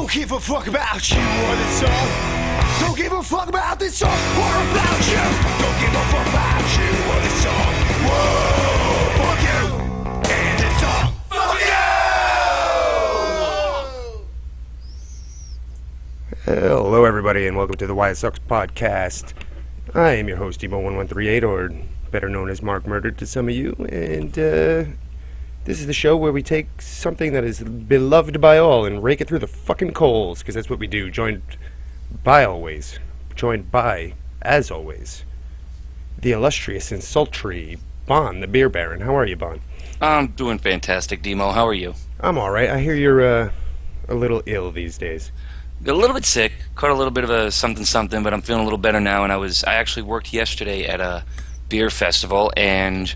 Don't give a fuck about you or this song. Don't give a fuck about this song or about you. Don't give a fuck about you or this song. Whoa, fuck you and this song. Fuck you! Hello, everybody, and welcome to the Why It Sucks podcast. I am your host, Emo1138, or better known as Mark Murdered to some of you, and this is the show where we take something that is beloved by all and rake it through the fucking coals, because that's what we do. Joined by, as always, the illustrious and sultry Bon, the beer baron. How are you, Bon? I'm doing fantastic, Demo. How are you? I'm alright. I hear you're a little ill these days. A little bit sick. Caught a little bit of a something, but I'm feeling a little better now. And I actually worked yesterday at a beer festival, and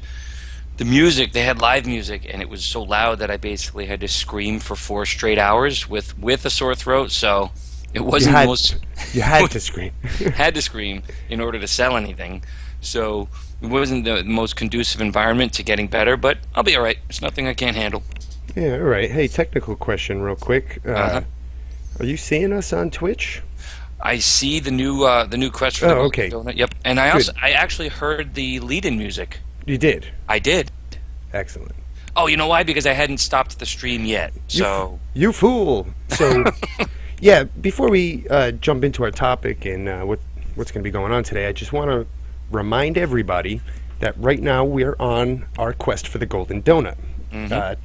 the music, they had live music, and it was so loud that I basically had to scream for 4 straight hours with a sore throat. So it wasn't the most. You had to scream. Had to scream in order to sell anything. So it wasn't the most conducive environment to getting better, but I'll be all right. It's nothing I can't handle. Yeah, all right. Hey, technical question, real quick. Uh-huh. Are you seeing us on Twitch? I see the new quest for the okay. Golden Donut. Yep, and I actually heard the lead-in music. You did? I did. Excellent. Oh, you know why? Because I hadn't stopped the stream yet. So You fool! So, yeah, before we jump into our topic and what's going to be going on today, I just want to remind everybody that right now we are on our quest for the Golden Donut.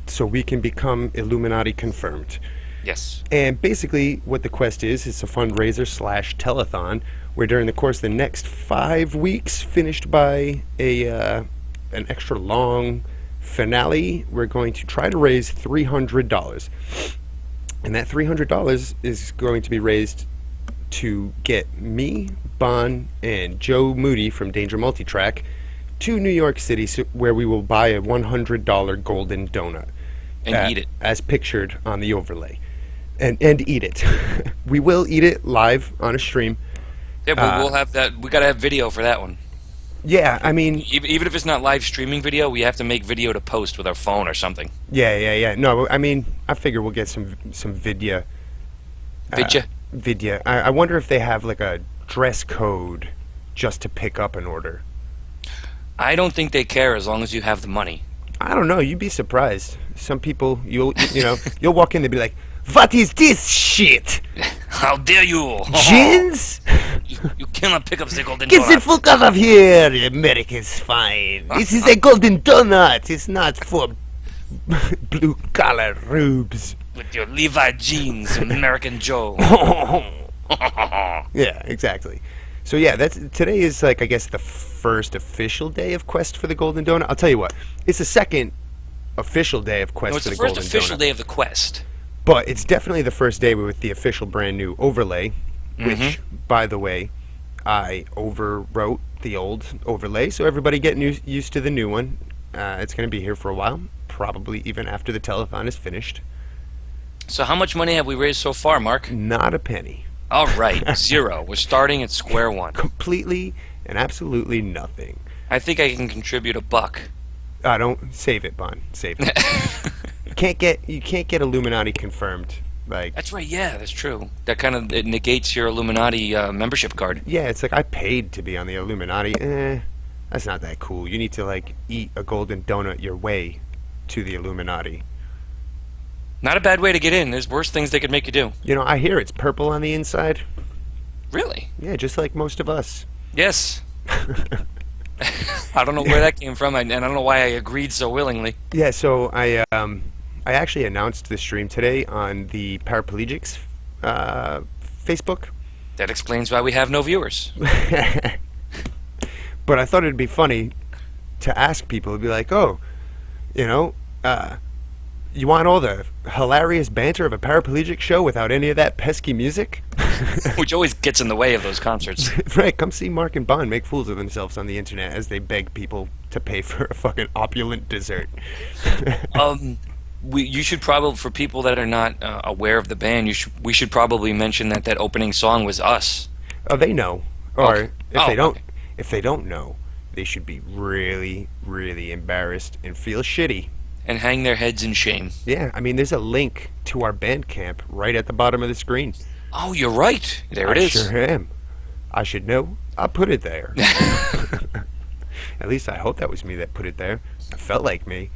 So we can become Illuminati confirmed. yes. And basically what the quest is, it's a fundraiser / telethon, where during the course of the next 5 weeks, finished by an extra long finale, we're going to try to raise $300. And that $300 is going to be raised to get me, Bon, and Joe Moody from Danger Multitrack to New York City, where we will buy a $100 golden donut. And eat it. As pictured on the overlay. And eat it. We will eat it live on a stream. Yeah, but we'll have that. We gotta have video for that one. Yeah, I mean... Even if it's not live streaming video, we have to make video to post with our phone or something. Yeah. No, I mean, I figure we'll get some vidya. Vidya. I wonder if they have, like, a dress code just to pick up an order. I don't think they care as long as you have the money. I don't know. You'd be surprised. Some people, you'll walk in, they'll be like, "What is this shit? How dare you? Gins? You cannot pick up the golden Get the donut. fuck out of here! America's fine. This is a golden donut. It's not for blue-collar rubes." With your Levi jeans, American Joe. Yeah, exactly. So yeah, today is, like, I guess the first official day of Quest for the Golden Donut. I'll tell you what, it's the second official day of Quest No, it's for the the Golden first Donut. official day of the quest. But it's definitely the first day with the official brand new overlay, which, by the way, I overwrote the old overlay, so everybody get used to the new one. It's going to be here for a while, probably even after the telethon is finished. So how much money have we raised so far, Mark? Not a penny. All right, 0. We're starting at square one. Completely and absolutely nothing. I think I can contribute $1. Don't save it, Bon. Save it. You can't get Illuminati confirmed. Like, That's right, yeah, that's true. That kind of it negates your Illuminati membership card. yeah, it's like I paid to be on the Illuminati. That's not that cool. You need to, like, eat a golden donut your way to the Illuminati. Not a bad way to get in. There's worse things they could make you do. You know, I hear it's purple on the inside. Really? Yeah, just like most of us. Yes. I don't know where that came from, and I don't know why I agreed so willingly. Yeah, so I actually announced the stream today on the Paraplegics Facebook. That explains why we have no viewers. But I thought it'd be funny to ask people, it'd be like, oh, you want all the hilarious banter of a paraplegic show without any of that pesky music? Which always gets in the way of those concerts. Right, come see Mark and Bon make fools of themselves on the internet as they beg people to pay for a fucking opulent dessert. You should probably, for people that are not aware of the band, we should probably mention that opening song was us. Oh, they know. Or Okay. if they don't know, they should be really, really embarrassed and feel shitty. and hang their heads in shame. Yeah, I mean, there's a link to our Bandcamp right at the bottom of the screen. Oh, you're right. There it I is. sure am. I should know. I put it there. At least I hope that was me that put it there. It felt like me.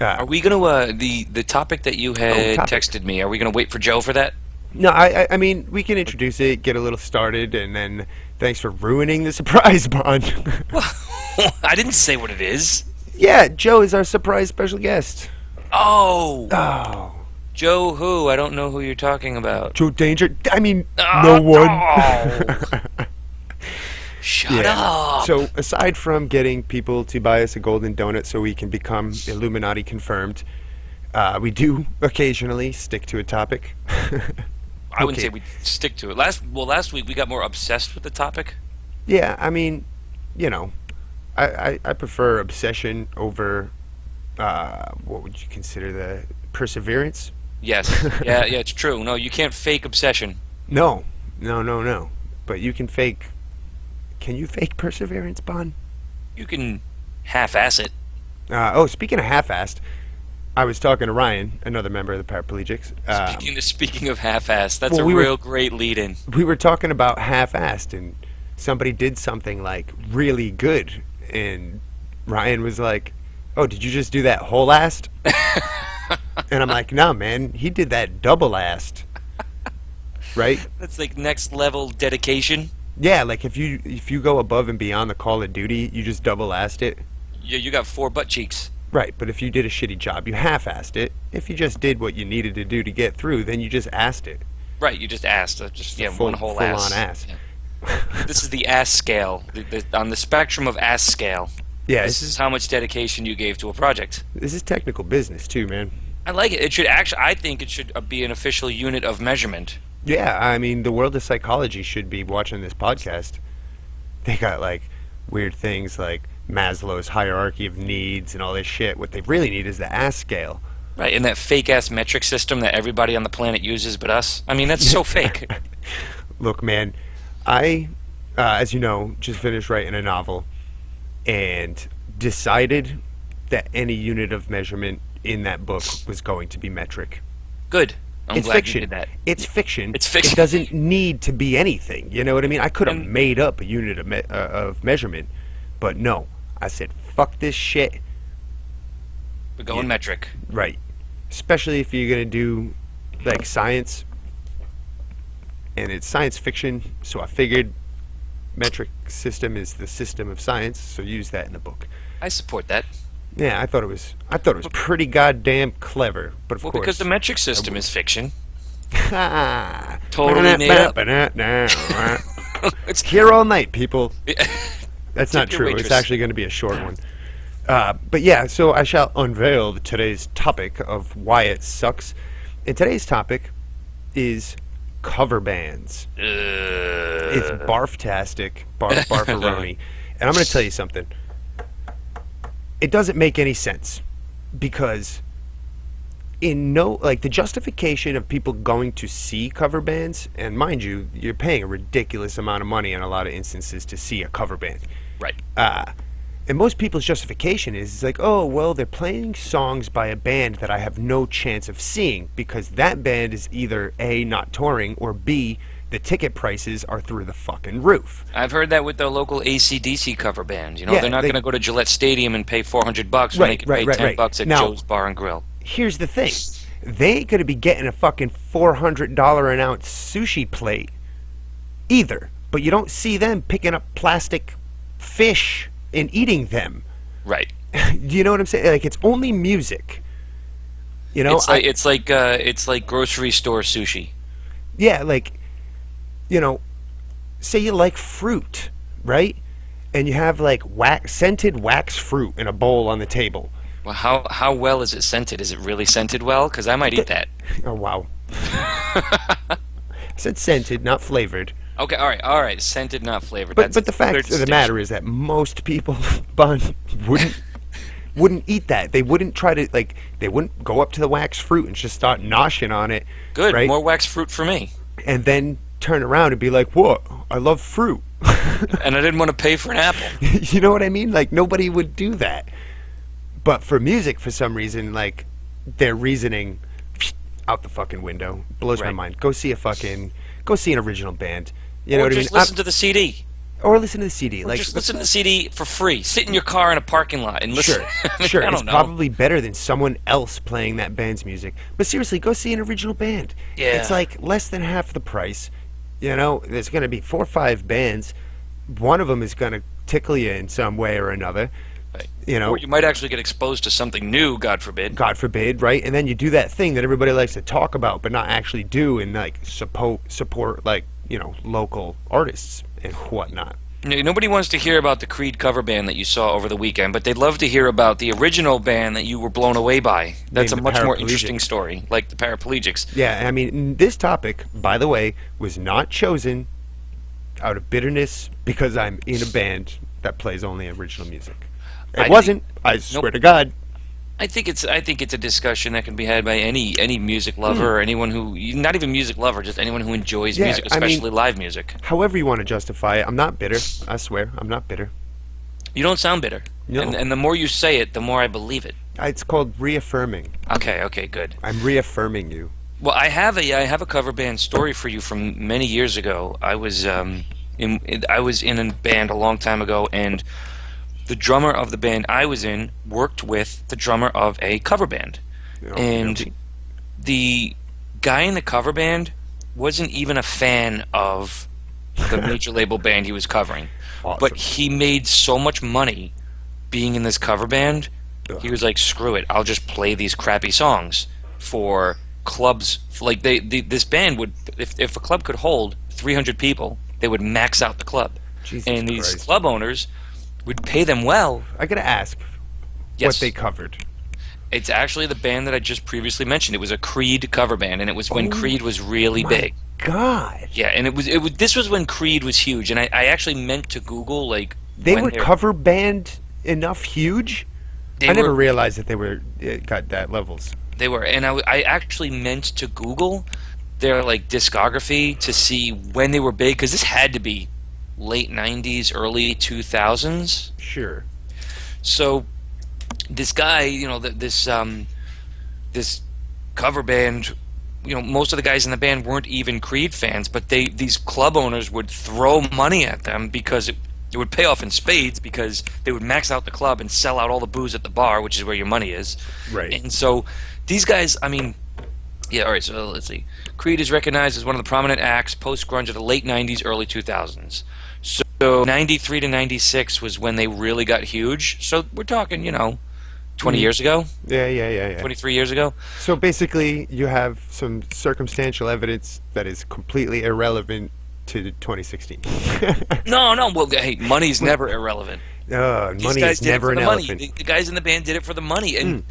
Are we gonna the topic that you had topic. texted me? Are we gonna wait for Joe for that? No, I mean, we can introduce it, get a little started, and then thanks for ruining the surprise, Bond. I didn't say what it is. Yeah, Joe is our surprise special guest. Oh, Oh, Joe who? I don't know who you're talking about. Joe Danger. I mean, Oh, no one. oh. Shut up. So aside from getting people to buy us a golden donut so we can become Illuminati confirmed, we do occasionally stick to a topic. I wouldn't Okay. say we stick to it. Last week we got more obsessed with the topic. Yeah, I mean, you know, I prefer obsession over what would you consider the perseverance? Yes. Yeah, it's true. No, you can't fake obsession. No. But you can fake. Can you fake perseverance, Bond? You can half-ass it. Speaking of half-assed, I was talking to Ryan, another member of the Paraplegics. Speaking of half-ass, that's well, a we were- real great lead-in. We were talking about half-assed, and somebody did something like really good, and Ryan was like, "Oh, did you just do that whole-assed?" And I'm like, "No, man, he did that double-assed." Right? That's like next level dedication. Yeah, like if you go above and beyond the Call of Duty, you just double-assed it. You got 4 butt cheeks. Right, but if you did a shitty job, you half-assed it. If you just did what you needed to do to get through, then you just assed it. Right, you just asked. Full- One whole full-on ass. ass. Yeah. This is the ass scale. On the spectrum of ass scale. Yeah, This is how much dedication you gave to a project. this is technical business too, man. I like it. It should actually. I think it should be an official unit of measurement. Yeah, I mean, the world of psychology should be watching this podcast. They got like weird things like Maslow's hierarchy of needs and all this shit. What they really need is the ass scale. Right, and that fake ass metric system that everybody on the planet uses but us. I mean, that's so fake. Look, man, I, as you know, just finished writing a novel and decided that any unit of measurement in that book was going to be metric. Good. I'm It's glad fiction. you did that. It's fiction. It's fiction. It doesn't need to be anything. You know what I mean? I could have And- made up a unit of measurement, but no. I said, fuck this shit. We're going Yeah. metric. Right. Especially if you're going to do, like, science. And it's science fiction, so I figured metric system is the system of science, so use that in the book. I support that. Yeah, I thought it was pretty goddamn clever, but of Well, course. because the metric system is fiction. Ah. Totally made up. It's here all night, people. That's Tip not your true. waitress. It's actually going to be a short one. But yeah, so I shall unveil today's topic of why it sucks. And today's topic is cover bands. It's barftastic, barfaroni. And I'm going to tell you something. It doesn't make any sense because the justification of people going to see cover bands, and mind you, you're paying a ridiculous amount of money in a lot of instances to see a cover band. Right. And most people's justification is like, oh, well, they're playing songs by a band that I have no chance of seeing because that band is either A, not touring, or B, the ticket prices are through the fucking roof. I've heard that with the local AC/DC cover band. You know, Yeah, they're not they- going to go to Gillette Stadium and pay $400 when Right, they can right, pay right. $10 at Now- Joe's Bar and Grill. Here's the thing. They ain't going to be getting a fucking $400 an ounce sushi plate either. But you don't see them picking up plastic fish and eating them. Right. Do you know what I'm saying? Like, it's only music. You know? It's like grocery store sushi. Yeah, like, you know, say you like fruit, right? And you have like scented wax fruit in a bowl on the table. Well, how well is it scented? Is it really scented well? Because I might eat that. Oh, wow. I said scented, not flavored. Okay, all right. Scented, not flavored. But the fact of the matter is that most people, Bun, wouldn't eat that. They wouldn't try to, like, they wouldn't go up to the wax fruit and just start noshing on it. Good, right? more wax fruit for me. And then turn around and be like, what? I love fruit. And I didn't want to pay for an apple. You know what I mean? Like, nobody would do that. But for music, for some reason, like their reasoning out the fucking window blows my Right. mind. Go see an original band. You know Or what I mean? just listen to the CD. Or listen to the CD. Or Like just listen to the CD for free. Sit in your car in a parking lot and listen. Sure, I mean, sure. I It's don't know. probably better than someone else playing that band's music. But seriously, go see an original band. Yeah. It's like less than half the price. You know, there's going to be 4 or 5 bands. One of them is going to tickle you in some way or another. Right. You know, Or you might actually get exposed to something new, God forbid. God forbid, right? And then you do that thing that everybody likes to talk about but not actually do, and like support like, you know, local artists and whatnot. Nobody wants to hear about the Creed cover band that you saw over the weekend, but they'd love to hear about the original band that you were blown away by. That's a Named the much more Paraplegics. interesting story, like the Paraplegics. Yeah, I mean, this topic, by the way, was not chosen out of bitterness because I'm in a band that plays only original music. It I wasn't. I swear to God. I think it's a discussion that can be had by any music lover or anyone who, not even music lover, just anyone who enjoys Yeah, music, I mean- especially live music. However you want to justify it, I'm not bitter. I swear, I'm not bitter. You don't sound bitter. No. And the more you say it, the more I believe it. It's called reaffirming. Okay, good. I'm reaffirming you. Well, I have a cover band story for you from many years ago. I was in a band a long time ago, and the drummer of the band I was in worked with the drummer of a cover band. And the guy in the cover band wasn't even a fan of the major label band he was covering. Awesome. But he made so much money being in this cover band, he was like, screw it, I'll just play these crappy songs for clubs. Like this band would, if a club could hold 300 people, they would max out the club. Jesus And these Christ. club owners would pay them well. I gotta ask Yes. what they covered. It's actually the band that I just previously mentioned. It was a Creed cover band, and it was when Oh Creed was really My big. God. Yeah, and it was this was when Creed was huge, and I actually meant to Google like They when were they're- cover band enough huge? they I never were- realized that they were got that levels. They were, and I actually meant to Google their like discography to see when they were big, because this had to be late '90s, early 2000s. Sure. So this guy, you know, this cover band, you know, most of the guys in the band weren't even Creed fans, but these club owners would throw money at them because it would pay off in spades, because they would max out the club and sell out all the booze at the bar, which is where your money is. Right. And so these guys, I mean, yeah, all right, so let's see. Creed is recognized as one of the prominent acts post-grunge of the late 90s, early 2000s. So 93 to 96 was when they really got huge. So we're talking, you know, 20 years ago, Yeah. 23 years ago. So basically, you have some circumstantial evidence that is completely irrelevant to 2016. No, well, hey, money's never irrelevant. These Money guys is did never it for an the elephant. money. The guys in the band did it for the money, and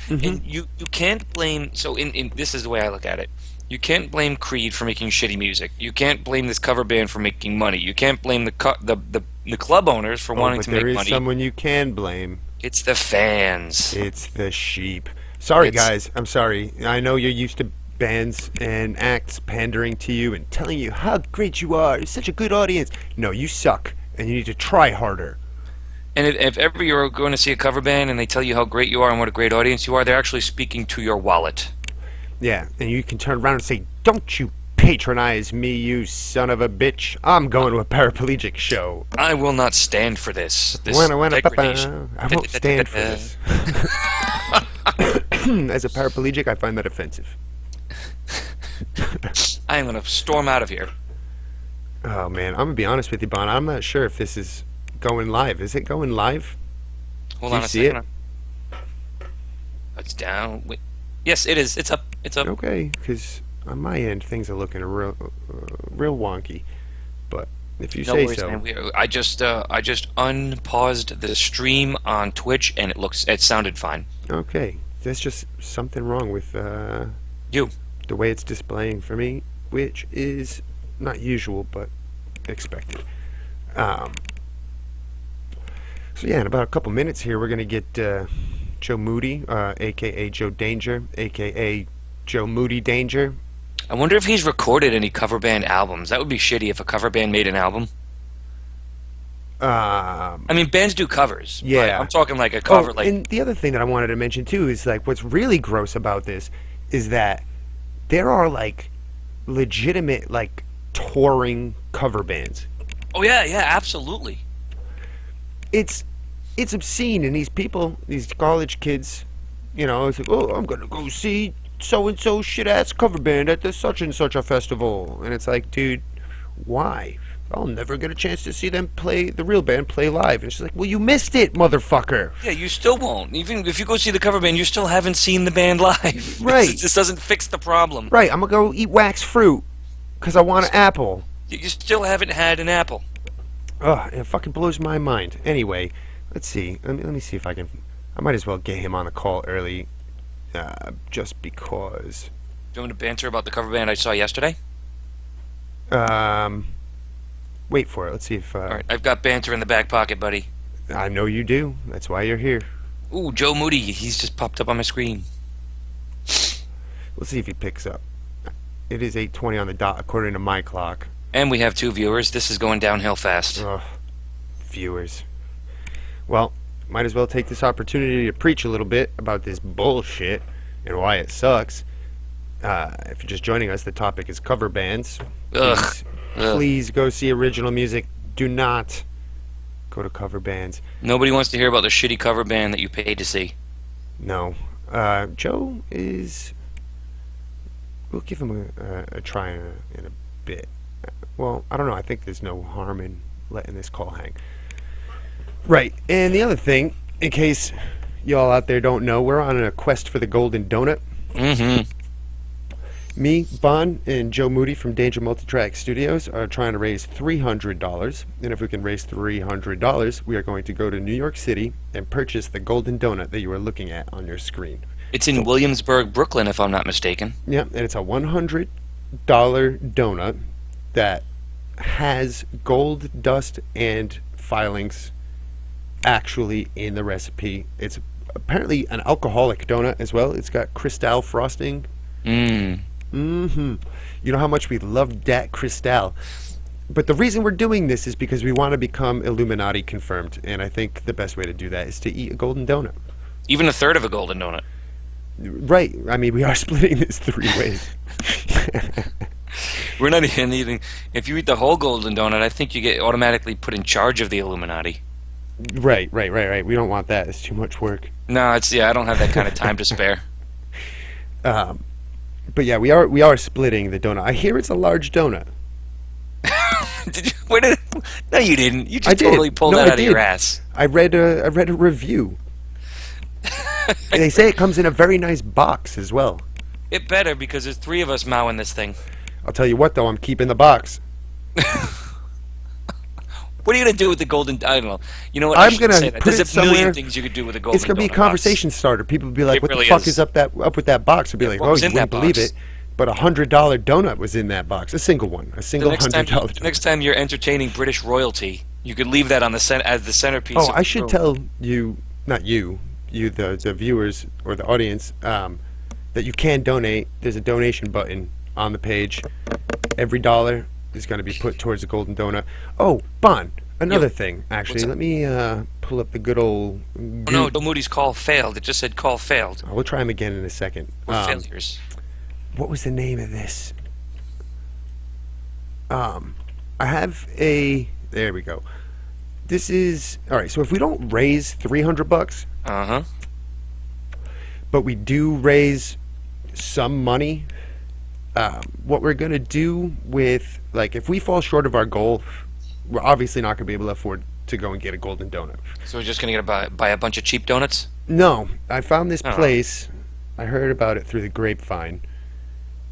you can't blame. So in this is the way I look at it. You can't blame Creed for making shitty music. You can't blame this cover band for making money. You can't blame the club owners for wanting But to there make is money. someone you can blame. It's the fans. It's the sheep. Sorry, It's- guys. I'm sorry. I know you're used to bands and acts pandering to you and telling you how great you are. You're such a good audience. No, you suck, and you need to try harder. And if ever you're going to see a cover band and they tell you how great you are and what a great audience you are, they're actually speaking to your wallet. Yeah, and you can turn around and say, "Don't you patronize me, you son of a bitch. I'm going to a paraplegic show." I will not stand for this. This Wanna, degradation. I won't stand for this. As a paraplegic, I find that offensive. I am going to storm out of here. Oh, man. I'm going to be honest with you, Bon. I'm not sure if this is going live. Is it going live? Hold Do on you a see second. It's down. Wait. Yes, it is. It's up. It's up. Okay, because on my end, things are looking real wonky. But if you No say worries, so. man. I just unpaused the stream on Twitch, and it sounded fine. Okay. There's just something wrong with You. the way it's displaying for me, which is not usual, but expected. So yeah, in about a couple minutes here, we're gonna get Joe Moody, aka Joe Danger, aka Joe Moody Danger. I wonder if he's recorded any cover band albums. That would be shitty if a cover band made an album. Um, I mean, bands do covers. But Yeah. I'm talking like a cover, oh, like and the other thing that I wanted to mention too is like what's really gross about this is that there are like legitimate like touring cover bands. oh yeah, absolutely. It's it's obscene, and these people, these college kids, it's like, oh, I'm gonna go see so and so shit ass cover band at this such and such a festival, and it's like, dude, why? I'll never get a chance to see them play the real band play live. And she's like, well, you missed it, motherfucker. Yeah, you still won't. Even if you go see the cover band, you still haven't seen the band live. Right. This doesn't fix the problem. Right, I'm gonna go eat wax fruit because I want an apple. You still haven't had an apple. Ugh, it fucking blows my mind. Anyway, let's see. Let me see if I can. I might as well get him on the call early, just because. Do you want to banter about the cover band I saw yesterday? Wait for it. Let's see if. All right, I've got banter in the back pocket, buddy. I know you do. That's why you're here. Ooh, Joe Moody. He's just popped up on my screen. We'll see if he picks up. It is 8:20 on the dot, according to my clock. And we have 2 viewers. This is going downhill fast. Ugh, viewers. Well, might as well take this opportunity to preach a little bit about this bullshit and why it sucks. If you're just joining us, the topic is cover bands. Ugh. Please go see original music. Do not go to cover bands. Nobody wants to hear about the shitty cover band that you paid to see. No. Joe is... We'll give him a try in a bit. Well, I don't know. I think there's no harm in letting this call hang. Right. And the other thing, in case y'all out there don't know, we're on a quest for the golden donut. Mm-hmm. Me, Bon, and Joe Moody from Danger Multitrack Studios are trying to raise $300. And if we can raise $300, we are going to go to New York City and purchase the golden donut that you are looking at on your screen. It's in Williamsburg, Brooklyn, if I'm not mistaken. Yeah, and it's a $100 donut that has gold dust and filings actually in the recipe. It's apparently an alcoholic donut as well. It's got Cristal frosting. Mmm. Mm-hmm. You know how much we love that Cristal. But the reason we're doing this is because we want to become Illuminati confirmed, and I think the best way to do that is to eat a golden donut. Even a third of a golden donut. Right. I mean, we are splitting this 3 ways. We're not even eating. If you eat the whole golden donut, I think you get automatically put in charge of the Illuminati. Right. We don't want that. It's too much work. No, I don't have that kind of time to spare. But yeah, we are splitting the donut. I hear it's a large donut. Did you? No, you didn't. You I just did. totally pulled No, that I out of your did. ass. I read a review. They say it comes in a very nice box as well. It better because there's 3 of us mowing this thing. I'll tell you what, though, I'm keeping the box. What are you gonna do with the golden? I don't know. You know what? I'm I gonna say that. put There's it a million somewhere. things you could do with a golden. It's gonna be a donut conversation starter. People will be like, It "What really the fuck is. is up with that box?" I'll be like, what "Oh, was you in wouldn't that believe box? it." But $100 donut was in that box, a single one, a Box. single The $100 donut. next time you're entertaining British royalty, you could leave that on the as the centerpiece. Oh, of I the should room. tell you, not you, the viewers or the audience, that you can donate. There's a donation button on the page. Every dollar is going to be put towards a golden donut. Oh, Bon, another thing, actually. What's Let me pull up the good old... Oh, no, Joe Moody's call failed. It just said call failed. We'll try him again in a second. We're failures. What was the name of this? I have a... There we go. This is... Alright, so if we don't raise $300, Uh-huh. but we do raise some money, what we're going to do with... Like, if we fall short of our goal, we're obviously not going to be able to afford to go and get a golden donut. So we're just gonna buy a bunch of cheap donuts? No, I found this Oh. place. I heard about it through the grapevine,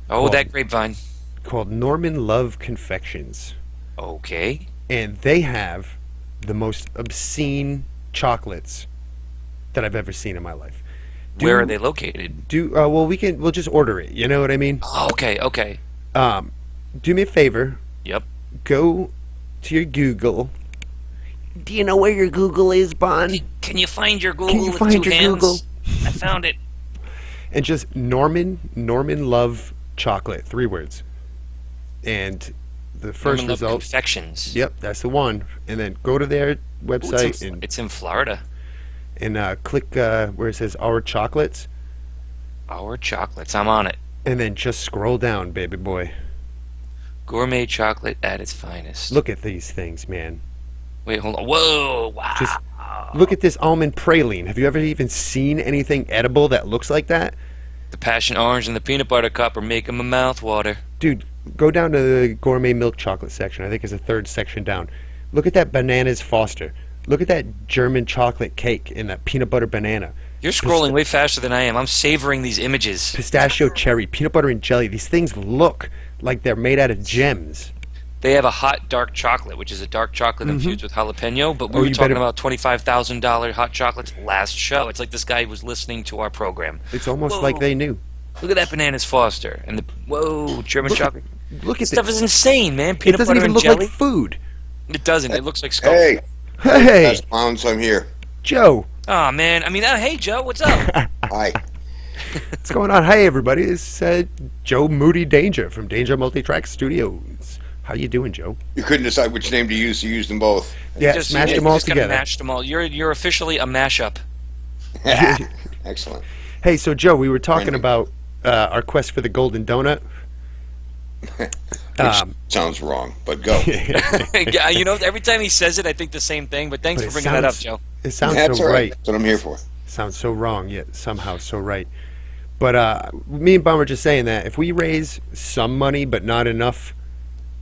Oh, that grapevine. called Norman Love Confections. Okay. And they have the most obscene chocolates that I've ever seen in my life. Where are they located? Well, we'll just order it. You know what I mean? Oh, okay. Do me a favor. Yep. Go to your Google. Do you know where your Google is, Bon? Can you find your Google Can you with find 2 your hands? Google? I found it. And just Norman Love Chocolate, 3 words. And the first Norman Love result. Confections. Yep, that's the one. And then go to their Ooh, website it's in Florida. and click where it says Our Chocolates, Our chocolates. I'm on it. and then just scroll down, baby boy. Gourmet chocolate at its finest. Look at these things, man. Wait, hold on. Whoa! Wow. Just look at this almond praline. Have you ever even seen anything edible that looks like that? The passion orange and the peanut butter cup are making my mouth water. Dude, go down to the gourmet milk chocolate section. I think it's the third section down. Look at that Bananas Foster. Look at that German chocolate cake and that peanut butter banana. You're scrolling way faster than I am. I'm savoring these images. Pistachio cherry, peanut butter and jelly. These things look like they're made out of gems. They have a hot dark chocolate, which is a dark chocolate infused with jalapeno. But we Oh, were you talking better- about $25,000 hot chocolates last show. It's like this guy was listening to our program. It's almost Whoa. like they knew. Look at that Bananas Foster and the German chocolate. Look This at stuff this. is insane, man. It Peanut doesn't butter even and look jelly. like food. It doesn't. It looks like skull. Hey, Hey, Fast Clowns, I'm here. Joe. Oh man. I mean, hey Joe, what's up? Hi. What's going on? Hey, everybody. This is Joe Moody Danger from Danger Multitrack Studios. How you doing, Joe? You couldn't decide which name to use, so you used them both. Yeah, Just- smashed you them all just kinda together. Mashed them all. You're officially a mashup. Excellent. Hey, so Joe, we were talking Brandon. about our quest for the golden donut. Which sounds wrong, but go. Yeah, you know, every time he says it, I think the same thing. But thanks But for it bringing that up, sounds- Joe. It sounds That's so all right. That's what I'm here for. Sounds so wrong, yet somehow so right. But me and Bum were just saying that if we raise some money but not enough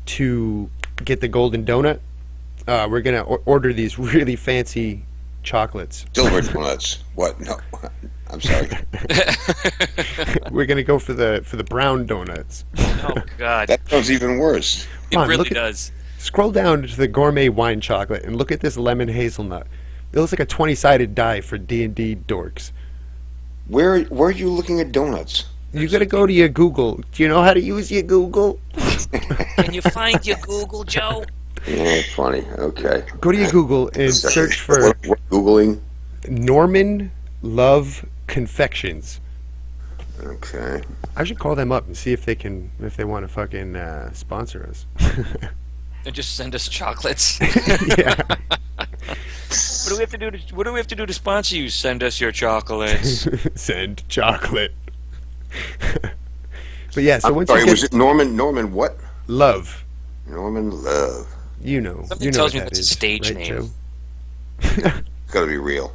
to get the golden donut, we're gonna order these really fancy chocolates. Silver donuts. What? No. I'm sorry. We're gonna go for the brown donuts. Oh God, That sounds even worse. it Come on, really look at- does. Scroll down to the gourmet wine chocolate and look at this lemon hazelnut. It looks like a 20-sided die for D&D dorks. Where are you looking at donuts? You gotta go to your Google. Do you know how to use your Google? Can you find your Google, Joe? Yeah, funny. Okay. Go to your Google and search for What we're Googling. Norman Love Confections. Okay. I should call them up and see if they want to fucking sponsor us. And just send us chocolates. Yeah. What do we have to do? What do we have to do to sponsor you? Send us your chocolates. Send chocolate. But yeah, so I'm once sorry, you get was it Norman what? Love, Norman Love. you know, Something you know tells what me that that's a is, stage right, name. Joe? It's got to be real.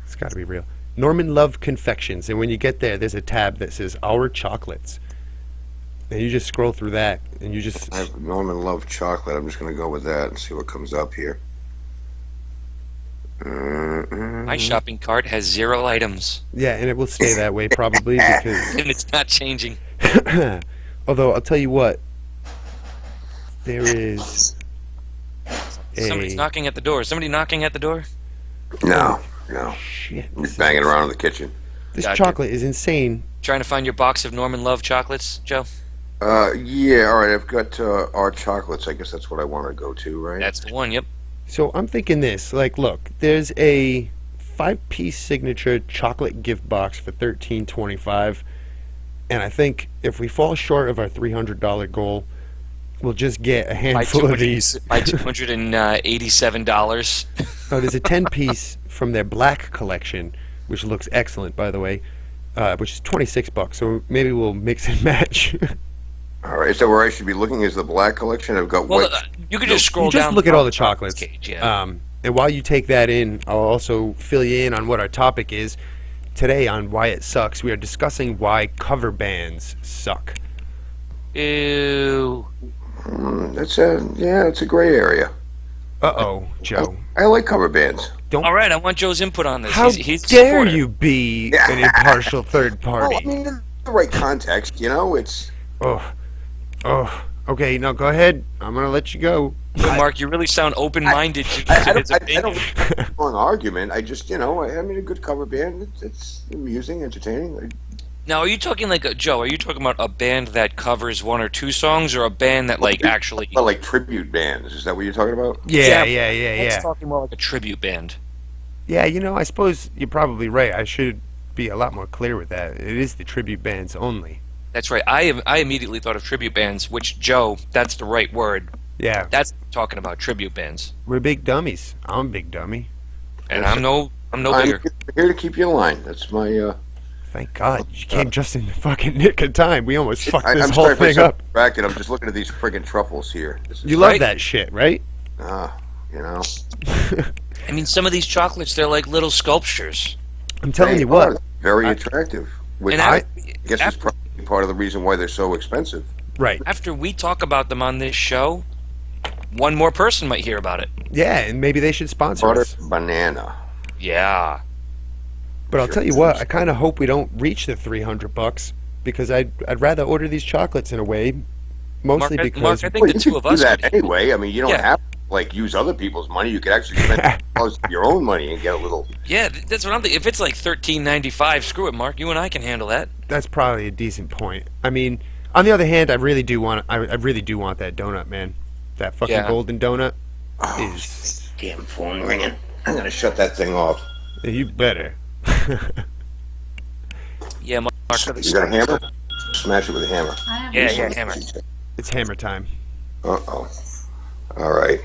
It's got to be real. Norman Love Confections, and when you get there, there's a tab that says Our Chocolates, and you just scroll through that, and you just I have Norman Love chocolate. I'm just going to go with that and see what comes up here. My shopping cart has 0 items, yeah, and it will stay that way probably because. and it's not changing. Although I'll tell you what, there is Somebody's knocking at the door. Is somebody knocking at the door? No. shit. I'm just banging around in the kitchen. This Gotcha. chocolate is insane. Trying to find your box of Norman Love chocolates, Joe? Yeah, all right. I've got our chocolates. I guess that's what I want to go to, right? That's the one. Yep. So I'm thinking this, like, look, there's a 5-piece signature chocolate gift box for $13.25, and I think if we fall short of our $300 goal, we'll just get a handful of these. By $287. Oh, there's a 10-piece from their black collection, which looks excellent, by the way, which is $26. So maybe we'll mix and match. All right. Is that where I should be looking? Is the black collection? I've got Well, white. you could just scroll You just down. look at all the chocolates chocolates. Cage, yeah. And while you take that in, I'll also fill you in on what our topic is. Today on Why It Sucks, we are discussing why cover bands suck. Ew. That's it's a gray area. Uh-oh, Joe. I like cover bands. All right, I want Joe's input on this. How he's a dare supporter. you be an impartial third Well, I party? mean, in the right context, you know, it's. Oh, okay, no, go ahead. I'm going to let you go. Well, Mark, you really sound open-minded to I his don't opinion. have a strong argument. I just, I mean, a good cover band. It's amusing, entertaining. Now, are you talking like Joe? Are you talking about a band that covers 1 or 2 songs, or a band that actually? Well, like tribute bands. Is that what you're talking about? Yeah. Let's talking more like a tribute band. Yeah, I suppose you're probably right. I should be a lot more clear with that. It is the tribute bands only. That's right. I immediately thought of tribute bands, which, Joe, that's the right word. Yeah, That's talking about tribute bands. we're big dummies. I'm a big dummy. And I'm no I'm bigger. here to keep you in line. That's my. Thank God you came just in the fucking nick of time. We almost fucked this I'm whole sorry for thing up. bracket. I'm just looking at these friggin' truffles here. This is, You love Right? that shit, right? you know. I mean, some of these chocolates, they're like little sculptures. I'm telling They you what. are very attractive. Which And I after, guess is probably part of the reason why they're so expensive. Right. after we talk about them on this show, one more person might hear about it. Yeah, and maybe they should sponsor Butter us. banana. Yeah. But I'll tell you what, I kind of hope we don't reach the $300 because I'd rather order these chocolates in a way, mostly Mark, because I think the you two could of do us that would- anyway. I mean, you don't Yeah. have to like use other people's money. You could actually spend your own money and get a little. Yeah, that's what I'm thinking. If it's like $13.95, screw it, Mark. You and I can handle that. that's probably a decent point. I mean, on the other hand, I really do want that donut, man. That fucking Yeah. golden donut Oh, is. damn phone ringing. I'm gonna shut that thing off. You better. Yeah, Mark. You got a hammer? Smash it with a hammer. Yeah, hammer. It's hammer time. Uh-oh. All right.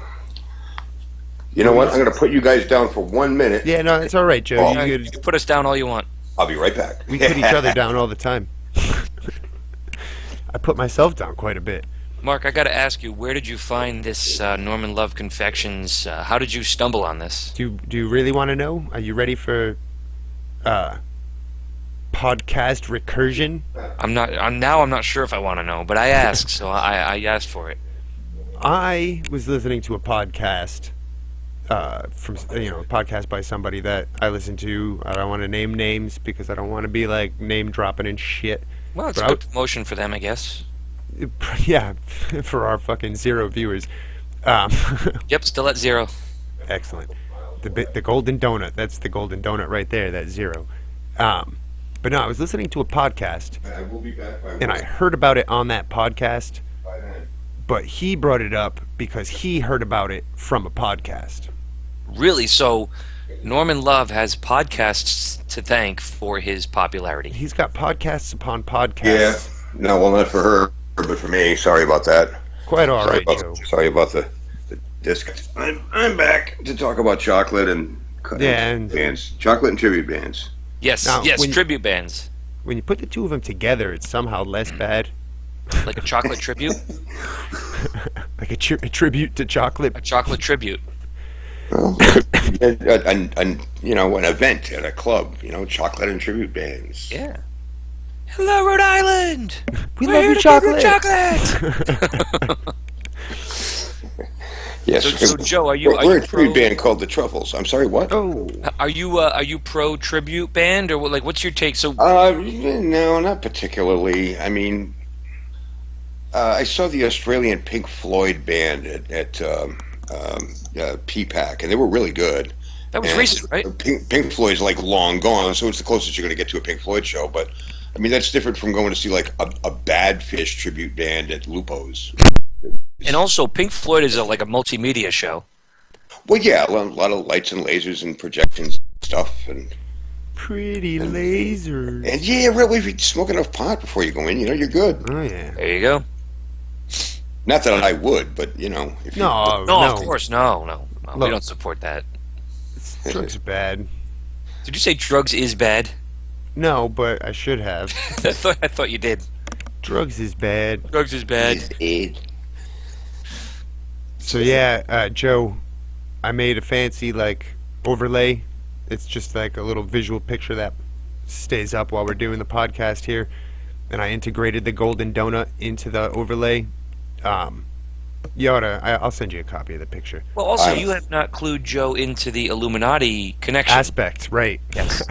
You know what? I'm going to put you guys down for 1 minute. Yeah, no, it's all right, Joe. Oh. You You could, can put us down all you want. I'll be right back. we put each other down all the time. I put myself down quite a bit. Mark, I got to ask you, where did you find this Norman Love Confections? How did you stumble on this? Do you really want to know? Are you ready for podcast recursion? I'm not sure if I want to know, but I asked, so I asked for it. I was listening to a podcast from a podcast by somebody that I listen to. I don't want to name names because I don't want to be like name dropping and shit. Well, it's But a good promotion for them, I guess. Yeah, for our fucking 0 viewers. Yep, still at 0. Excellent. The golden donut. That's the golden donut right there. That's 0. But no, I was listening to a podcast, I will be back by and I heard about it on that podcast. by then. But he brought it up because he heard about it from a podcast. Really? So Norman Love has podcasts to thank for his popularity. He's got podcasts upon podcasts. Yeah. No, well, not for her, but for me. Sorry about that. Quite all right, sorry, Joe. sorry about the disc. I'm back to talk about chocolate and bands. Chocolate and tribute bands. Yes, Now, yes, when you- tribute bands. When you put the two of them together, it's somehow less bad. Like a chocolate tribute? Like a tribute to chocolate. A chocolate tribute. Well, an event at a club. Chocolate and tribute bands. Yeah. Hello, Rhode Island! We We're love here you, to give chocolate. Yes. So, Joe, are you We're a tribute pro, band called the Truffles. I'm sorry, what? Oh, are you pro tribute band, or like what's your take? So No, not particularly. I mean, I saw the Australian Pink Floyd band at PPAC, and they were really good. that was And recent, right? Pink Floyd's like long gone, so it's the closest you're going to get to a Pink Floyd show. But I mean, that's different from going to see like a Bad Fish tribute band at Lupo's. And also, Pink Floyd is like a multimedia show. Well, yeah, a lot of lights and lasers and projections and stuff, and pretty lasers. yeah, really, if you smoke enough pot before you go in, you're good. Oh yeah. There you go. Not that I would, but if you, No, No, of course, no. We Look. don't support that. Drugs are bad. Did you say drugs is bad? No, but I should have. I thought you did. Drugs is bad. Drugs is bad. So yeah, Joe, I made a fancy like overlay. It's just like a little visual picture that stays up while we're doing the podcast here, and I integrated the golden donut into the overlay. I'll send you a copy of the picture. Well, also, you have not clued Joe into the Illuminati connection. Aspect, right? Yes.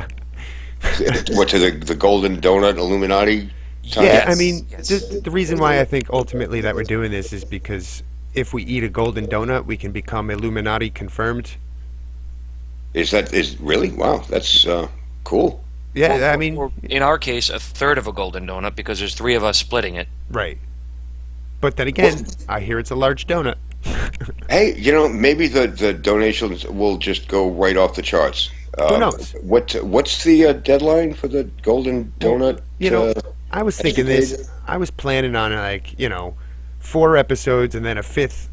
what to the Golden Donut Illuminati? Yeah, Yes, I mean, yes. the reason why I think ultimately that we're doing this is because if we eat a golden donut, we can become Illuminati confirmed. Is really wow? That's cool. Yeah, I mean, Or in our case, a third of a golden donut because there's 3 of us splitting it. right. But then again, I hear it's a large donut. Hey, maybe the donations will just go right off the charts. Who knows? What's the deadline for the Golden Donut? I was thinking escapade? I was planning on 4 episodes and then a 5th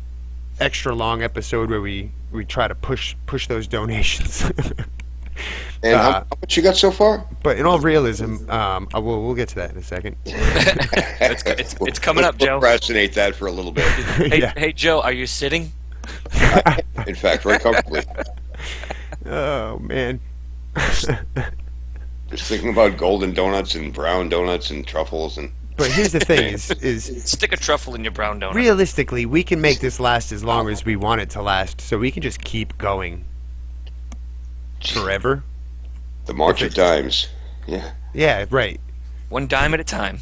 extra long episode where we try to push those donations. And how much you got so far? But in all realism, we'll get to that in a second. It's coming up, Let's Joe. procrastinate that for a little bit. Hey, Yeah. hey, Joe, are you sitting? In fact, very comfortably. Oh man. Just thinking about golden donuts and brown donuts and truffles and. But here's the thing: is Stick a truffle in your brown donut. realistically, we can make this last as long as we want it to last, so we can just keep going forever. The March of Dimes. Yeah. Yeah, right. One dime at a time.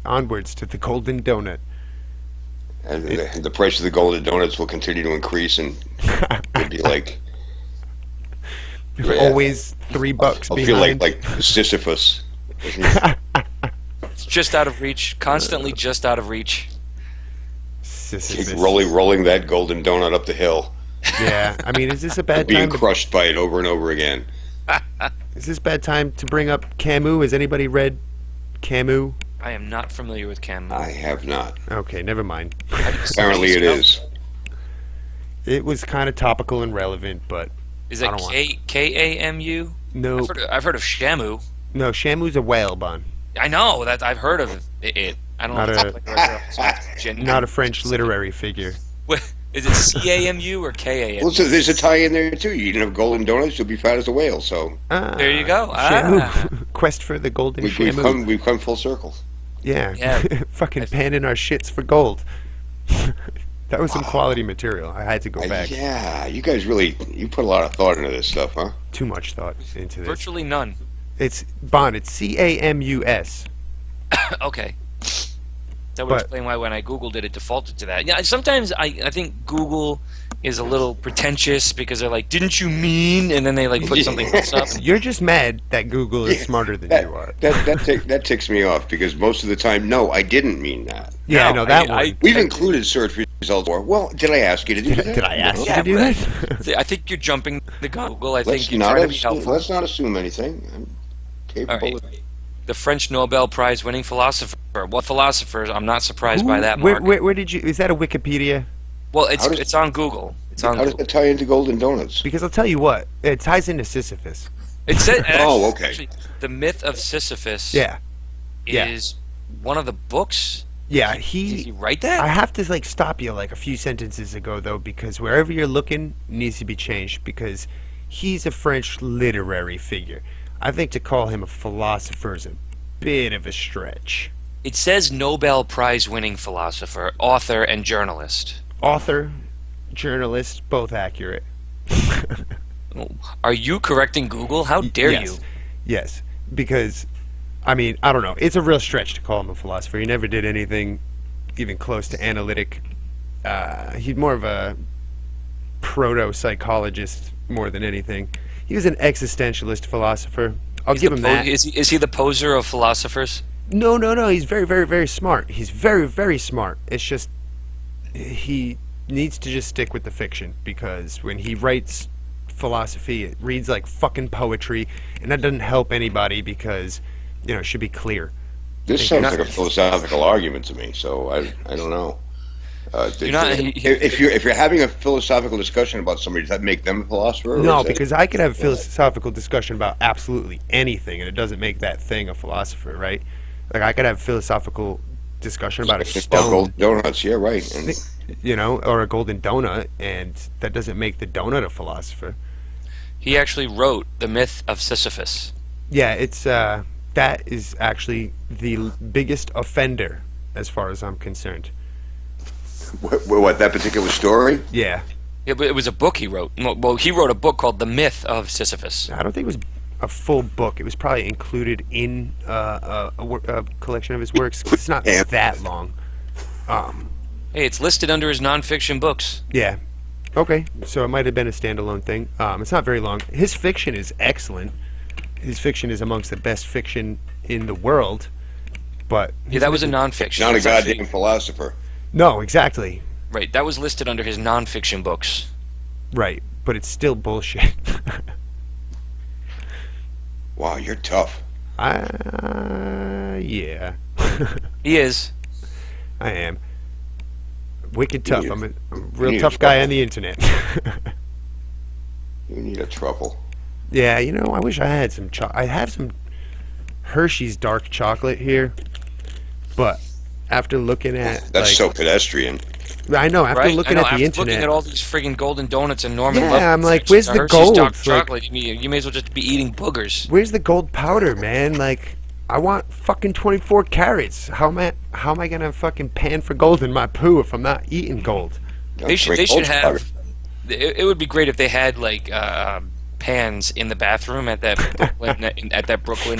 Onwards to the golden donut. And the price of the golden donuts will continue to increase, and it'll be like. Yeah. Always $3 I'll behind. feel like Sisyphus. It's just out of reach. Constantly just out of reach. Sisyphus. rolling that golden donut up the hill, Yeah, I mean, is this a bad being time? crushed by it over and over again. Is this a bad time to bring up Camus? Has anybody read Camus? I am not familiar with Camus. I have not. Okay, never mind. Apparently, it is. It was kind of topical and relevant, but Is I it don't want- K-A-M-U? no, I've heard of Shamu. no. Shamu's a whale bun, I know that I've heard of it. I don't know. Not if a- it's like genuine. not a French literary figure. What, is it C-A-M-U or K-A-M-U? Well, so there's a tie in there too. You eat enough golden donuts, you'll be fat as a whale. So There you go. Shamu. Quest for the golden we've Shamu. come full circle. Yeah, Yeah. fucking panning our shits for gold. That was some quality material. I had to go back. Yeah, you guys really put a lot of thought into this stuff, huh? Too much thought into this. Virtually none. It's Bond. It's Camus. Okay. That would But- explain why when I Googled it, it defaulted to that. Yeah, sometimes I think Google is a little pretentious because they're like, didn't you mean? And then they like put something else up. You're just mad that Google is smarter than you are. That ticks me off because most of the time, no, I didn't mean that. Yeah, I No, know that I- one. We've included search results. Or well, did I ask you to do that? Did I ask you Yeah, to do right. that? I think you're jumping the Google. I think Let's you're not trying to be assume, helpful. let's not assume anything. I'm capable All of. The French Nobel Prize winning philosopher. What philosophers? I'm not surprised by that, Where, Mark. where did you? Is that a Wikipedia? Well, How does- it's on Google. It's on How does Google. that tie into golden donuts? Because I'll tell you what, it ties into Sisyphus. It said, Oh, okay. actually, the myth of Sisyphus Yeah, yeah. is one of the books. yeah. Did he He. write that? I have to stop you a few sentences ago though, because wherever you're looking needs to be changed because he's a French literary figure. I think to call him a philosopher is a bit of a stretch. It says Nobel Prize winning philosopher, author, and journalist. Author, journalist, both accurate. Are you correcting Google? How dare Yes. you? Yes, because, I mean, I don't know. It's a real stretch to call him a philosopher. He never did anything even close to analytic. He's more of a proto-psychologist more than anything. He was an existentialist philosopher. I'll give him that. Is he the poser of philosophers? No, no, no. He's very, very, very smart. He's very, very smart. It's just he needs to just stick with the fiction because when he writes philosophy, it reads like fucking poetry, and that doesn't help anybody because it should be clear. This sounds like a philosophical argument to me. So I don't know. If you're having a philosophical discussion about somebody, does that make them a philosopher? or No, is that- because I could have a philosophical discussion about absolutely anything, and it doesn't make that thing a philosopher, right? Like I could have a philosophical discussion about a About stone, golden donuts, yeah, right. And or a golden donut, and that doesn't make the donut a philosopher. He actually wrote The Myth of Sisyphus. Yeah, it's that is actually the biggest offender as far as I'm concerned. what that particular story? Yeah, Yeah, but it was a book he wrote. Well, he wrote a book called The Myth of Sisyphus. I don't think it was a full book. It was probably included in a collection of his works. 'Cause it's not Yeah. that long. Hey, it's listed under his nonfiction books. Yeah. Okay, so it might have been a standalone thing. It's not very long. His fiction is excellent. His fiction is amongst the best fiction in the world. But Yeah, that was a nonfiction. Not a It's actually- goddamn philosopher. no, exactly Right, that was listed under his nonfiction books. right. But it's still bullshit. Wow, you're tough. Yeah. He is. I am. Wicked tough. need- I'm a you real need tough a guy truffle. on the internet. You need a truffle. Yeah, you know, I wish I had some I have some Hershey's dark chocolate here, but after looking at That's so pedestrian. I know after Right? looking I know, at the after looking internet, at all these friggin' golden donuts and Norman Yeah, Love I'm like, sections where's to the Hershey's gold? dark Like- chocolate? You may as well just be eating boogers. where's the gold powder, man? Like, I want fucking 24 carats. How am I gonna fucking pan for gold in my poo if I'm not eating gold? They should Drink have. Goldschlager. It would be great if they had like pans in the bathroom at that Brooklyn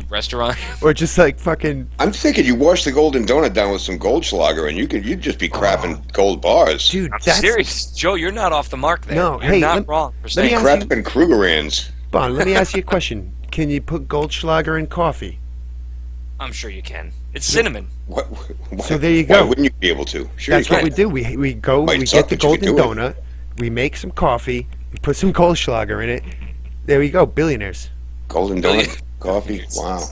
restaurant. Or just like fucking I'm thinking you wash the golden donut down with some Goldschlager, and you'd just be crapping gold bars. dude. I'm That's serious, Joe. You're not off the mark there. No, you're hey, not let- wrong for let me saying ask that. you- Crapping Krugerrands. Bon. Let me ask you a question. Can you put Goldschlager in coffee? I'm sure you can. It's cinnamon. What, So there you Why go. wouldn't you be able to? Sure, That's you what can. we do. We go. Might We suck, get the but you can golden do donut. We make some coffee. We put some Goldschlager in it. There we go. Billionaires. Golden Really? donut, coffee. Wow.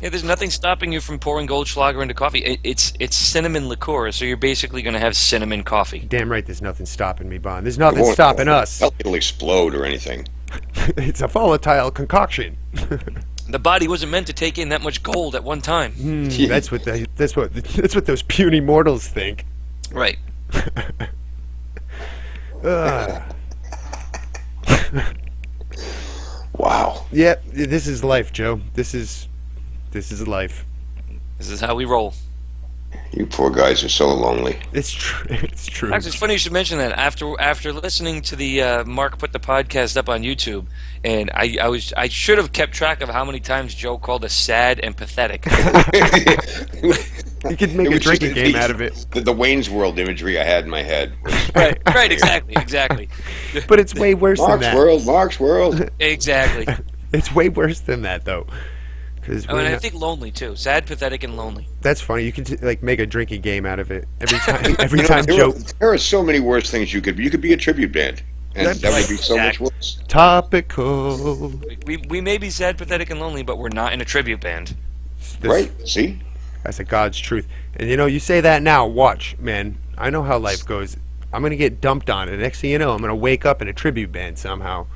Yeah, there's nothing stopping you from pouring Goldschlager into coffee. It's cinnamon liqueur, so you're basically going to have cinnamon coffee. Damn right. There's nothing stopping me, Bon. There's It nothing won't- stopping us. It'll explode or anything. It's a volatile concoction. The body wasn't meant to take in that much gold at one time. That's what those puny mortals think. Right. Ugh. Wow. Yep. This is life, Joe. This is life. This is how we roll. You poor guys are so lonely. It's true. It's true. Actually, it's funny you should mention that. After listening to the Mark put the podcast up on YouTube, and I should have kept track of how many times Joe called us sad and pathetic. You could make It a was drinking just game out of it. The Wayne's World imagery I had in my head. right, exactly. But it's way worse than that. Mark's World. Exactly. It's way worse than that, though. Because Oh, and I think lonely too. Sad, pathetic, and lonely. that's funny. You can like make a drinking game out of it every time. Every You know, time Joe there are so many worse things you could be. You could be a tribute band, and That's that would be so much exactly. worse. topical. We may be sad, pathetic, and lonely, but we're not in a tribute band. This- Right? See? That's a God's truth. And you know, you say that now. Watch, man. I know how life goes. I'm gonna get dumped on, and next thing you know, I'm gonna wake up in a tribute band somehow.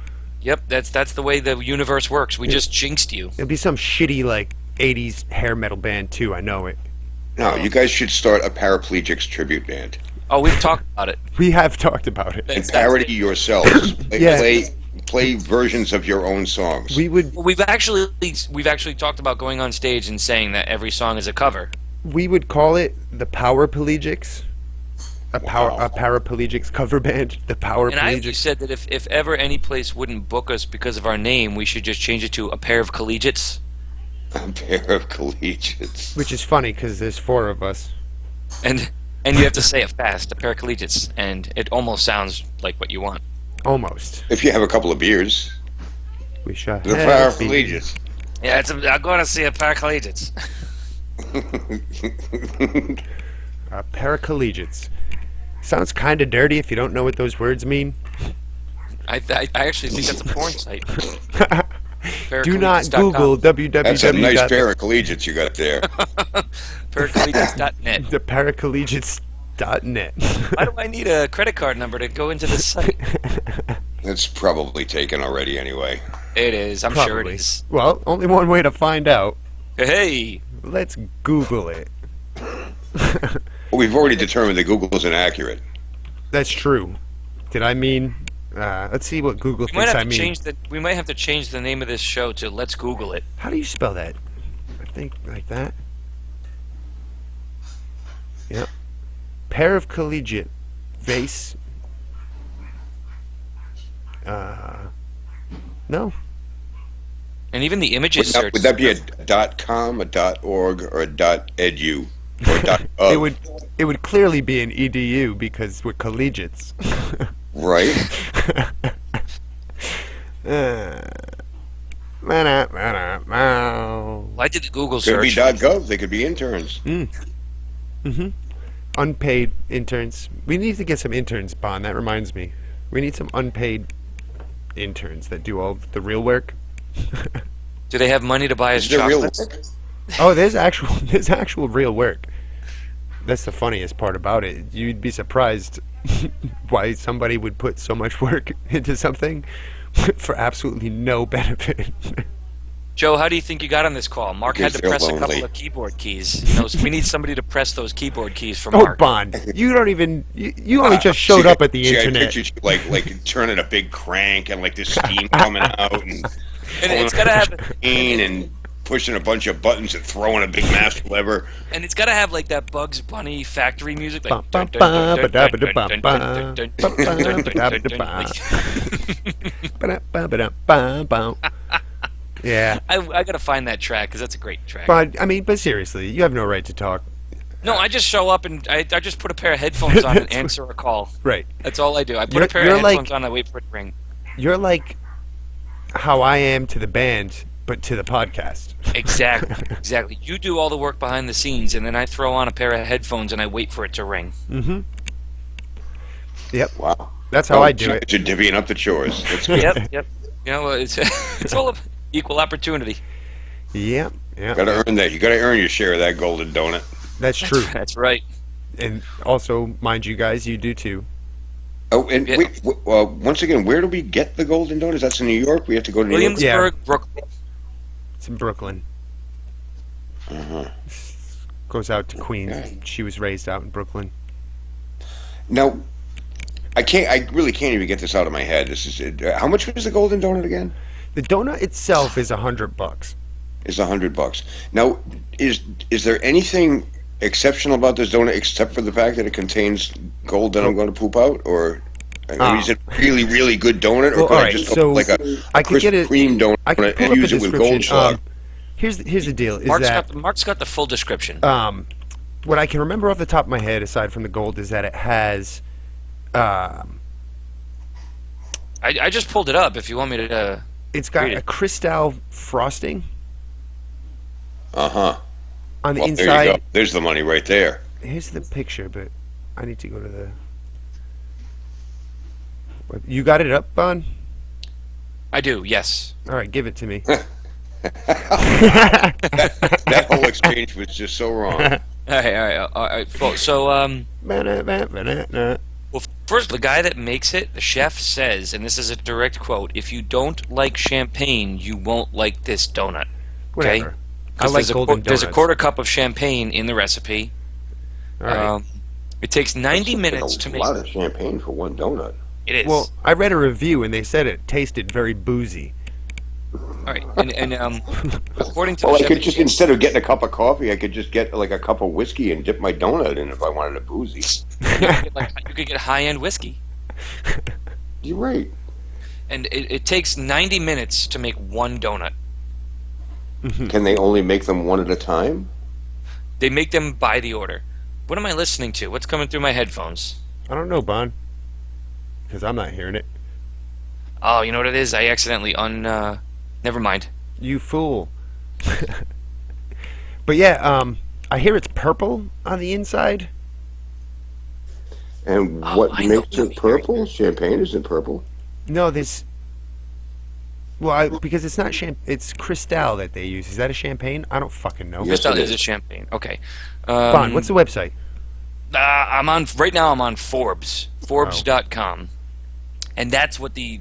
Yep, that's the way the universe works. We just jinxed you. It'll be some shitty like '80s hair metal band too. I know it. No, you guys should start a paraplegics tribute band Oh, we've talked about it. We have talked about it. and That's parody it. yourselves. Yeah. Play versions of your own songs. We would Well, we've actually talked about going on stage and saying that every song is a cover. call it the Powerplegics. A Wow. paraplegics cover band. The And I actually Powerplegics. said that if ever any place wouldn't book us because of our name, we should just change it to a pair of collegiates. A pair of collegiates. Which is funny because there's 4 of us. And you have to say it fast, a pair of collegiates, and it almost sounds like what you want. Almost. If you have a couple of beers. We shall The have pair of beers. collegiates. Yeah, I'm going to see a pair of collegiates. Paracollegiates. Sounds kind of dirty if you don't know what those words mean. I actually think that's a porn site. Do not Paracollegiates.com. Google That's a nice www. pair of collegiates you got there. Paracollegiates.net. The paracollegiates.net. Why do I need a credit card number to go into this site? It's probably taken already anyway. It is. I'm sure it Probably. is. Well, only one way to find out. Hey, Let's Google it. We've already determined that Google is inaccurate. That's true. Did I mean? Let's see what Google we might thinks I have to mean. change the. We might have to change the name of this show to "Let's Google It." How do you spell that? I think like that. Yep. Pair of collegiate vase. No. And even the images search. Would that be a .com, a .org, or a .edu, or a .gov? It would clearly be an edu because we're collegiates. Right? Why did the Google Could be search? .gov. They could be interns. Unpaid interns. We need to get some interns, Bond. That reminds me. We need some unpaid interns that do all the real work. Do they have money to buy his Is there real chocolates? work? Oh, there's actual real work. That's the funniest part about it. You'd be surprised why somebody would put so much work into something for absolutely no benefit. Joe, how do you think you got on this call? Mark had to Because press they're a couple lonely. of keyboard keys. We need somebody to press those keyboard keys for Oh, Mark. Bond, you don't even. You only just showed up at the I internet. pictured you like turning a big crank and like this steam coming out and And it's gotta have, and pushing a bunch of buttons and throwing a big master lever. and it's gotta have like that Bugs Bunny factory music, like. Yeah, I gotta find that track because that's a great track. but seriously, you have no right to talk. No, I just show up and I just put a pair of headphones on and answer a call. Right. That's all I do. I put You're- a pair you're of like- headphones on and I wait for it to ring. You're like how I am to the band, but to the podcast. Exactly. Exactly. You do all the work behind the scenes, and then I throw on a pair of headphones and I wait for it to ring. Mm-hmm. Yep. Wow. That's how I do it. You're divvying up the chores. That's good. Yep. You know, it's all of equal opportunity. Yep. Yeah. Gotta earn that. You gotta earn your share of that golden donut. That's true. That's right. And also, mind you guys, you do too. Oh, and Yeah. wait, once again, where do we get the golden donuts? That's in New York. We have to go to New York. Williamsburg, Brooklyn. It's in Brooklyn. Uh-huh. Goes out to Queens. Okay. She was raised out in Brooklyn. Now, I really can't even get this out of my head. This is how much was the golden donut again? The donut itself is $100. It's $100. Now, is there anything exceptional about this donut except for the fact that it contains gold that I'm going to poop out, or? I mean, is it really, really good donut, or Well, could I alright, just so go like a I could get Krispy it. Kreme donut I could pull and up a use it with description. Goldschlag? Here's the deal: is Mark's got the full description. what I can remember off the top of my head, aside from the gold, is that it has. I just pulled it up. If you want me to. It's got Read it. a crystal frosting Uh-huh. on the Well, inside. there you go. There's the money right there. Here's the picture, but I need to go to the. You got it up, Bon? I do. Yes. All right, give it to me. That whole exchange was just so wrong. All right. So Well, first, the guy that makes it, the chef, says, and this is a direct quote: "If you don't like champagne, you won't like this donut." Okay? Whatever. I 'Cause like golden there's a donuts. quarter cup of champagne in the recipe. All right. It takes 90 minutes to a make. lot of champagne for one donut. It is. Well, I read a review and they said it tasted very boozy. all right, and according to Well, the I chef, could just, instead of getting a cup of coffee, I could just get like a cup of whiskey and dip my donut in if I wanted a boozy. you could get high-end whiskey, You're right. and it takes 90 minutes to make one donut. Can they only make them one at a time? They make them by the order. What am I listening to? What's coming through my headphones? I don't know, Bon, because I'm not hearing it. Oh, you know what it is? I accidentally never mind. You fool. But yeah, I hear it's purple on the inside. And Oh, what I know makes what it I'm purple? Champagne isn't purple. No, this. Well, because it's not it's Cristal that they use. Is that a champagne? I don't fucking know. Yes, it Is is. it champagne? Okay. Bon, what's the website? I'm on right now. I'm on Forbes, Forbes.com, and that's what the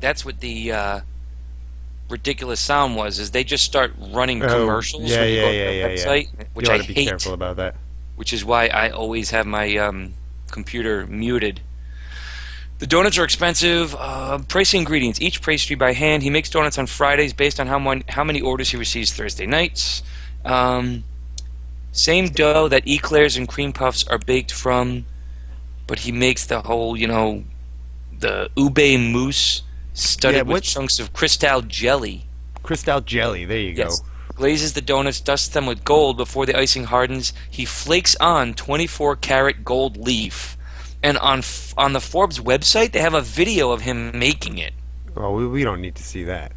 ridiculous sound was. Is they just start running commercials yeah, when you go to yeah, their yeah, website, which you I ought to be hate. careful about that. Which is why I always have my computer muted. The donuts are expensive. Pricey ingredients. Each pastry by hand. He makes donuts on Fridays based on how many orders he receives Thursday nights. Same dough that eclairs and cream puffs are baked from, but he makes the whole, the ube mousse studded with chunks of Cristal jelly. Cristal jelly. There you Yes. go. Glazes the donuts, dusts them with gold before the icing hardens. He flakes on 24-karat gold leaf. And on the Forbes website, they have a video of him making it. Well, we don't need to see that.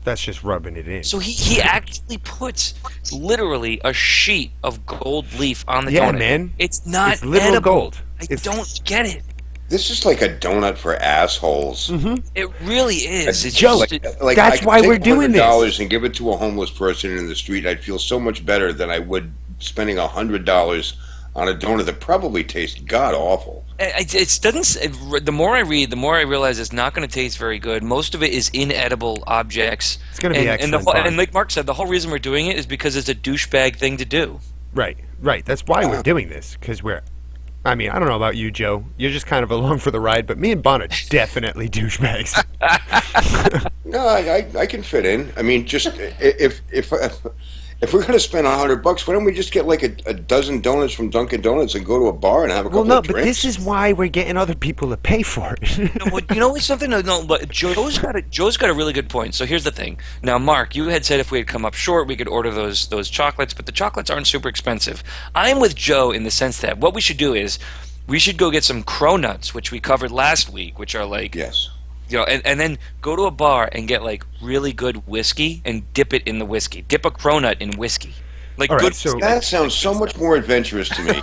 That's just rubbing it in. So he actually puts literally a sheet of gold leaf on the Yeah, donut. man. It's not It's literal edible. gold. I It's- don't get it. This is like a donut for assholes. It really is. It's Joe, just, Like, That's I could why take we're doing this. $100 and give it to a homeless person in the street. I'd feel so much better than I would spending $100 on a donut that probably tastes god awful. it doesn't. The more I read, the more I realize it's not going to taste very good. Most of it is inedible objects. It's gonna be and the excellent whole, fun. and like Mark said, the whole reason we're doing it is because it's a douchebag thing to do. Right. That's why we're doing this, because I mean, I don't know about you, Joe. You're just kind of along for the ride, but me and Bon are definitely douchebags. No, I can fit in. I mean, just if we're gonna spend $100, why don't we just get like a dozen donuts from Dunkin' Donuts and go to a bar and have a couple Well, no, of but drinks? this is why we're getting other people to pay for it. You know what's something? No, but Joe's got a really good point. So here's the thing. Now, Mark, you had said if we had come up short, we could order those chocolates, but the chocolates aren't super expensive. I'm with Joe in the sense that what we should do is we should go get some cronuts, which we covered last week, which are like Yes. and then go to a bar and get like really good whiskey and dip it in the whiskey. Dip a cronut in whiskey. Like All right, good. so- That sounds so much more adventurous to me.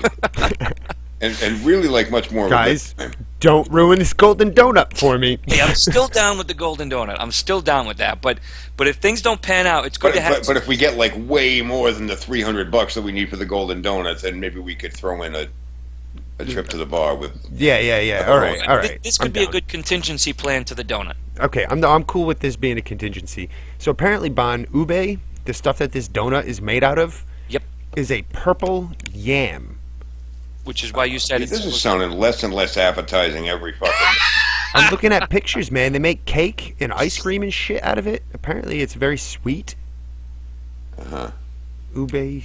and really like much more of a Guys, good time. don't ruin this golden donut for me. Hey, I'm still down with the golden donut. I'm still down with that. But if things don't pan out, it's good to have. But if we get like way more than the $300 that we need for the golden donut, then maybe we could throw in a trip to the bar with. Yeah. All right. This could I'm be a down. good contingency plan to the donut. Okay, I'm cool with this being a contingency. So apparently, Bon, ube, the stuff that this donut is made out of, Yep. is a purple yam. Which is why you said This it's. is sounding less and less appetizing every fucking. I'm looking at pictures, man. They make cake and ice cream and shit out of it. Apparently, it's very sweet. Ube.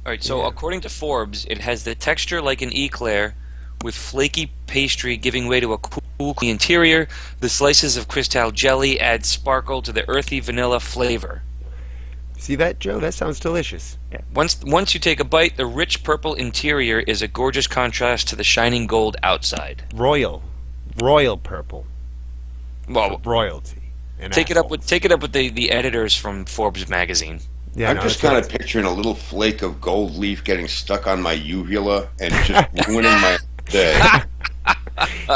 All right. So according to Forbes, it has the texture like an eclair, with flaky pastry giving way to a cool interior. The slices of crystal jelly add sparkle to the earthy vanilla flavor. See that, Joe? That sounds delicious. Once you take a bite, the rich purple interior is a gorgeous contrast to the shining gold outside. Royal purple. Well, Royalty. And take it up assholes. with the editors from Forbes magazine. Yeah, I'm no, just that's kind of picturing a little flake of gold leaf getting stuck on my uvula and just ruining my day.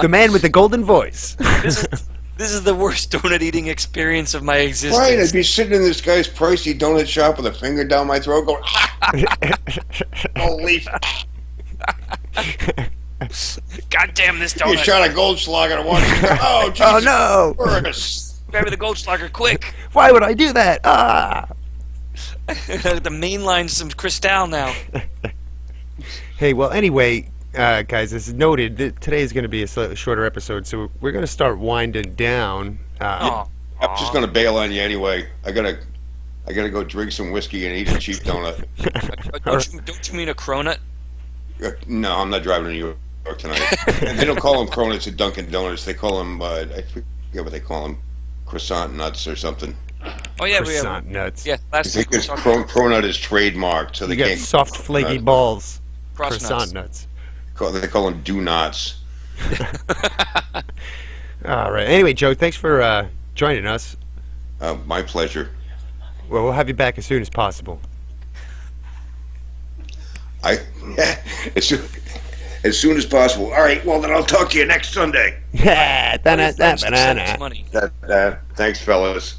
the man with the golden voice. This is the worst donut eating experience of my existence. Right, I'd be sitting in this guy's pricey donut shop with a finger down my throat going, gold leaf. God damn this You donut! shot a Goldschlager and watch it. Oh, Jesus Oh no! Christ. Grab me the Goldschlager quick! Why would I do that? Ah! The main line's some Cristal now. Hey, well, anyway, guys, as noted, today is going to be a slightly shorter episode, so we're going to start winding down. Oh, I'm just gonna bail on you anyway. I gotta go drink some whiskey and eat a cheap donut. don't you mean a cronut? No, I'm not driving to New York tonight. And they don't call them cronuts at Dunkin' Donuts. They call them I forget what they call them, croissant nuts or something. Oh yeah, Croissant nuts. Yeah, last week we Because talked about cronut is trademarked, so they You get can't. soft, flaky balls. cross Croissant nuts. nuts. They call them do-nots. All right. Anyway, Joe, thanks for joining us. My pleasure. Well, we'll have you back as soon as possible. As soon as possible. All right. Well, then I'll talk to you next Sunday. Yeah, Friends to send us money. Thanks, fellas.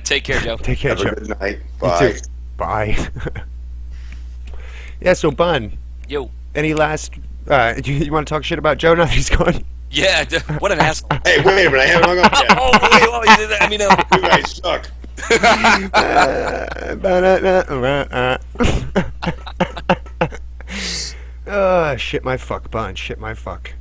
Take care, Joe. Take care, Have Joe. a good night. You Bye. too. Bye. Yeah, so Bun, Yo. any last? You want to talk shit about Joe now that he's gone? Yeah, what an asshole. Hey, wait a minute. I haven't hung up yet. Oh, wait, well, you did that. I mean, You guys suck. Shit my fuck, Bun. Shit my fuck.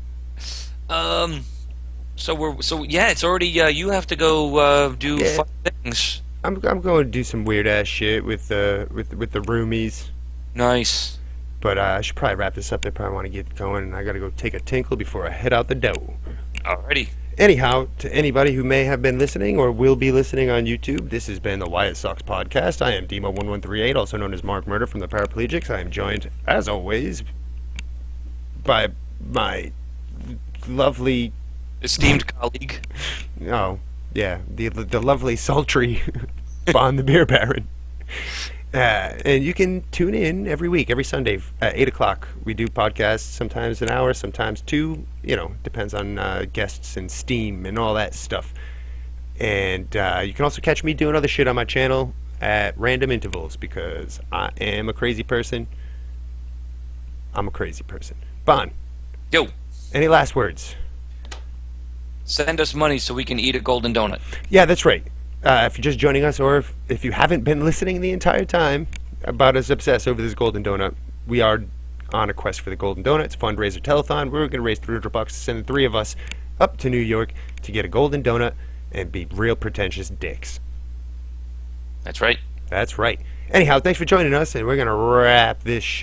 so yeah, it's already. You have to go do Yeah. fun things. I'm going to do some weird ass shit with the roomies. Nice. But I should probably wrap this up. They probably want to get going, and I got to go take a tinkle before I head out the door. Alrighty. Anyhow, to anybody who may have been listening or will be listening on YouTube, this has been the Wyatt Sox Podcast. I am Demo1138, also known as Mark Murder from the Paraplegics. I am joined, as always, by my lovely, Esteemed colleague. oh, yeah, the lovely, sultry Bon the Beer Baron. And you can tune in every week, every Sunday at 8 o'clock. We do podcasts, sometimes an hour, sometimes two. Depends on guests and Steam and all that stuff. And you can also catch me doing other shit on my channel at random intervals because I am a crazy person. I'm a crazy person. Bon, Yo, any last words? send us money so we can eat a golden donut. Yeah, that's right. If you're just joining us, or if you haven't been listening the entire time, about as obsessed over this golden donut, we are on a quest for the golden donut. It's a fundraiser telethon. We're going to raise $300 to send the three of us up to New York to get a golden donut and be real pretentious dicks. That's right. That's right. Anyhow, thanks for joining us, and we're going to wrap this shit